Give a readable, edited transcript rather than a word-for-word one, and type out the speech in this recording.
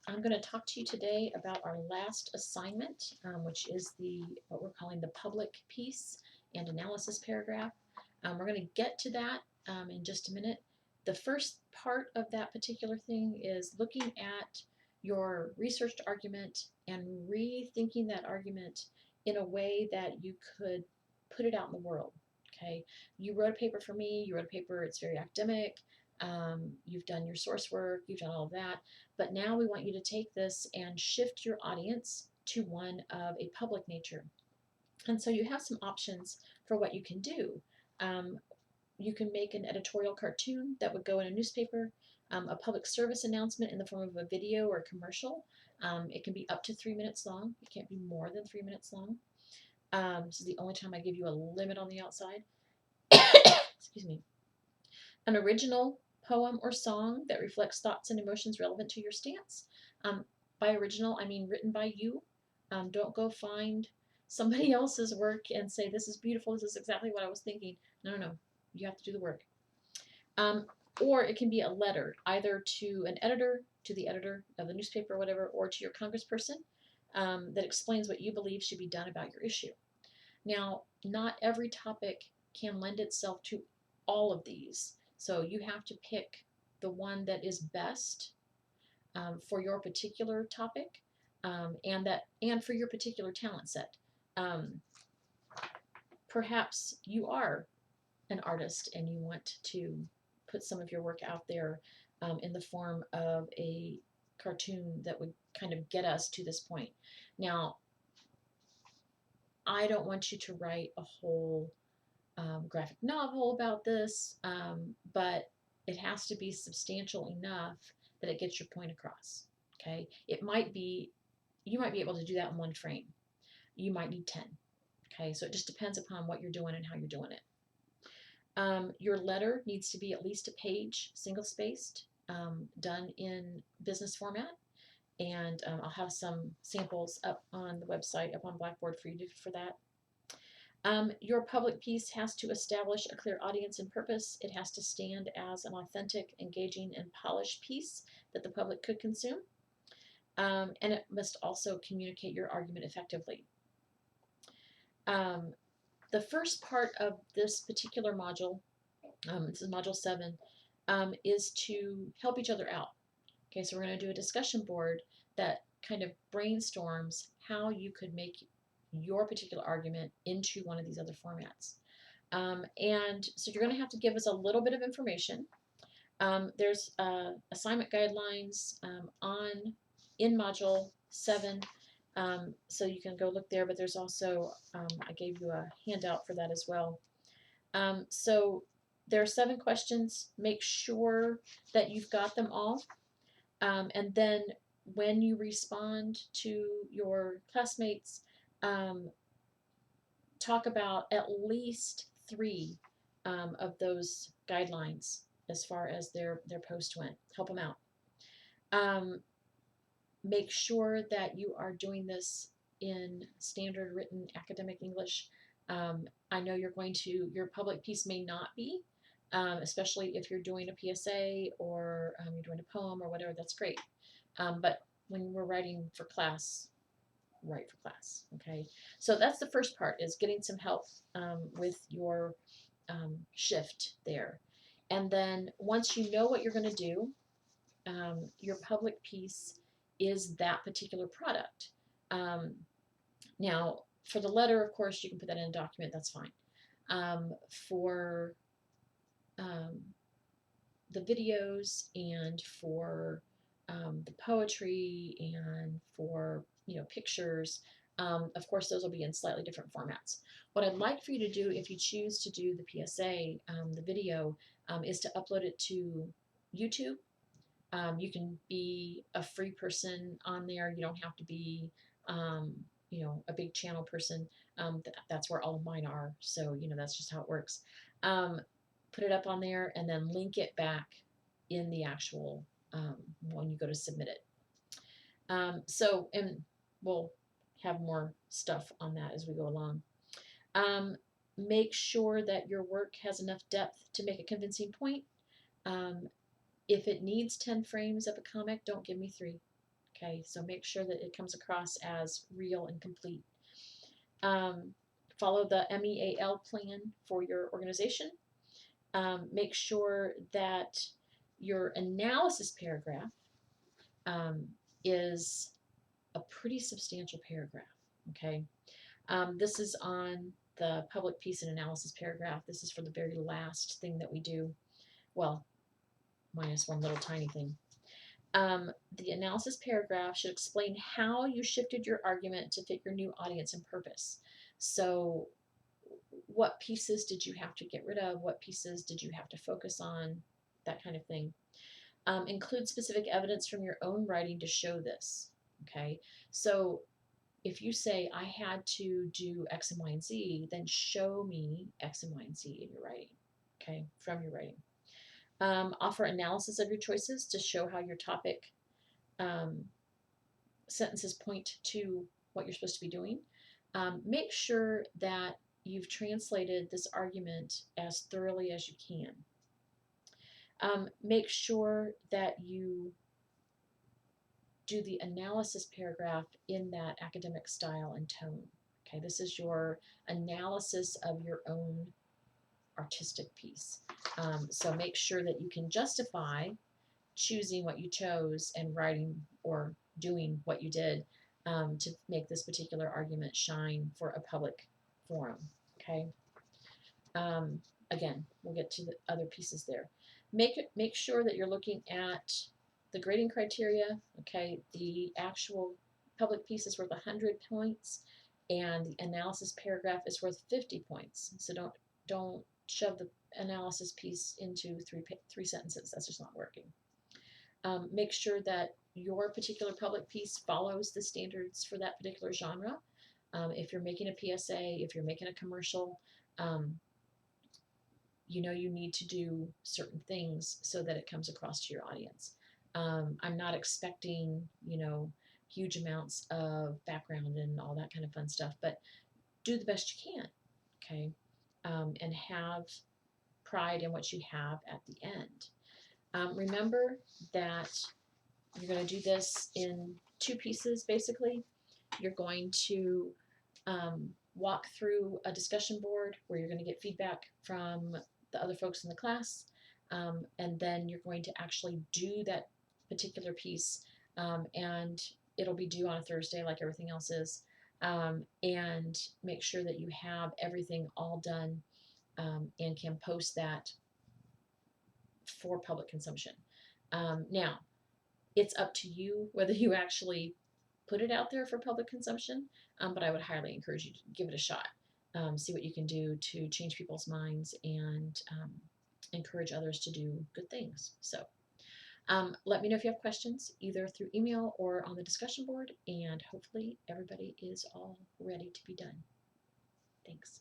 I'm going to talk to you today about our last assignment, which is what we're calling the public piece and analysis paragraph. We're going to get to that in just a minute. The first part of that particular thing is looking at your researched argument and rethinking that argument in a way that you could put it out in the world. Okay, you wrote a paper for me, you wrote a paper, it's very academic, you've done your source work, you've done all of that. But now we want you to take this and shift your audience to one of a public nature. And so you have some options for what you can do. Um, you can make an editorial cartoon that would go in a newspaper, a public service announcement in the form of a video or a commercial. It can be up to 3 minutes long. It can't be more than 3 minutes long. This is the only time I give you a limit on the outside. Excuse me. An original poem or song that reflects thoughts and emotions relevant to your stance. By original, I mean written by you. Don't go find somebody else's work and say, this is beautiful, this is exactly what I was thinking. No, no, you have to do the work. Or it can be a letter, either to an editor, to the editor of the newspaper or whatever, or to your congressperson that explains what you believe should be done about your issue. Now, not every topic can lend itself to all of these. So you have to pick the one that is best for your particular topic and for your particular talent set. Perhaps you are an artist and you want to put some of your work out there in the form of a cartoon that would kind of get us to this point. Now, I don't want you to write a whole graphic novel about this, but it has to be substantial enough that it gets your point across. Okay, you might be able to do that in one frame. You might need 10. Okay, so it just depends upon what you're doing and how you're doing it. Your letter needs to be at least a page, single spaced, done in business format. And I'll have some samples up on the website, up on Blackboard for you for that. Your public piece has to establish a clear audience and purpose. It has to stand as an authentic, engaging, and polished piece that the public could consume. And it must also communicate your argument effectively. The first part of this particular module, this is module 7, is to help each other out. Okay, so we're going to do a discussion board that kind of brainstorms how you could make your particular argument into one of these other formats. And so you're going to have to give us a little bit of information. There's assignment guidelines in module 7, so you can go look there, but there's also, I gave you a handout for that as well. So there are 7 questions. Make sure that you've got them all. And then when you respond to your classmates, talk about at least 3 of those guidelines as far as their post went. Help them out. Make sure that you are doing this in standard written academic English. I know your public piece may not be, especially if you're doing a PSA or you're doing a poem or whatever, that's great. But when we're writing for class, write for class, okay? So that's the first part, is getting some help with your shift there. And then once you know what you're going to do, your public piece is that particular product. Now, for the letter, of course, you can put that in a document, that's fine. For the videos and for the poetry and for pictures, of course those will be in slightly different formats. What I'd like for you to do, if you choose to do the PSA, the video, is to upload it to YouTube. You can be a free person on there. You don't have to be a big channel person. That's where all of mine are, so that's just how it works. Put it up on there and then link it back in the actual when you go to submit it. And we'll have more stuff on that as we go along. Make sure that your work has enough depth to make a convincing point. If it needs 10 frames of a comic, don't give me 3. Okay, so make sure that it comes across as real and complete. Follow the MEAL plan for your organization. Make sure that your analysis paragraph is a pretty substantial paragraph. Okay, this is on the public piece and analysis paragraph. This is for the very last thing that we do. Well, minus one little tiny thing. The analysis paragraph should explain how you shifted your argument to fit your new audience and purpose. So, what pieces did you have to get rid of? What pieces did you have to focus on? That kind of thing. Include specific evidence from your own writing to show this. Okay, so if you say I had to do X and Y and Z, then show me X and Y and Z in your writing. Okay, from your writing. Offer analysis of your choices to show how your topic sentences point to what you're supposed to be doing. Make sure that you've translated this argument as thoroughly as you can. Make sure that you do the analysis paragraph in that academic style and tone. Okay, this is your analysis of your own artistic piece. So make sure that you can justify choosing what you chose and writing or doing what you did to make this particular argument shine for a public forum. Okay. Again, we'll get to the other pieces there. Make sure that you're looking at the grading criteria. Okay, the actual public piece is worth 100 points, and the analysis paragraph is worth 50 points. So don't shove the analysis piece into three sentences. That's just not working. Make sure that your particular public piece follows the standards for that particular genre. If you're making a PSA, if you're making a commercial, you know you need to do certain things so that it comes across to your audience. I'm not expecting, huge amounts of background and all that kind of fun stuff, but do the best you can, okay? And have pride in what you have at the end. Remember that you're going to do this in two pieces, basically. You're going to walk through a discussion board where you're going to get feedback from the other folks in the class, and then you're going to actually do that particular piece, and it'll be due on a Thursday like everything else is, and make sure that you have everything all done and can post that for public consumption. Now, it's up to you whether you actually put it out there for public consumption, but I would highly encourage you to give it a shot. See what you can do to change people's minds and encourage others to do good things. So let me know if you have questions, either through email or on the discussion board, and hopefully everybody is all ready to be done. Thanks.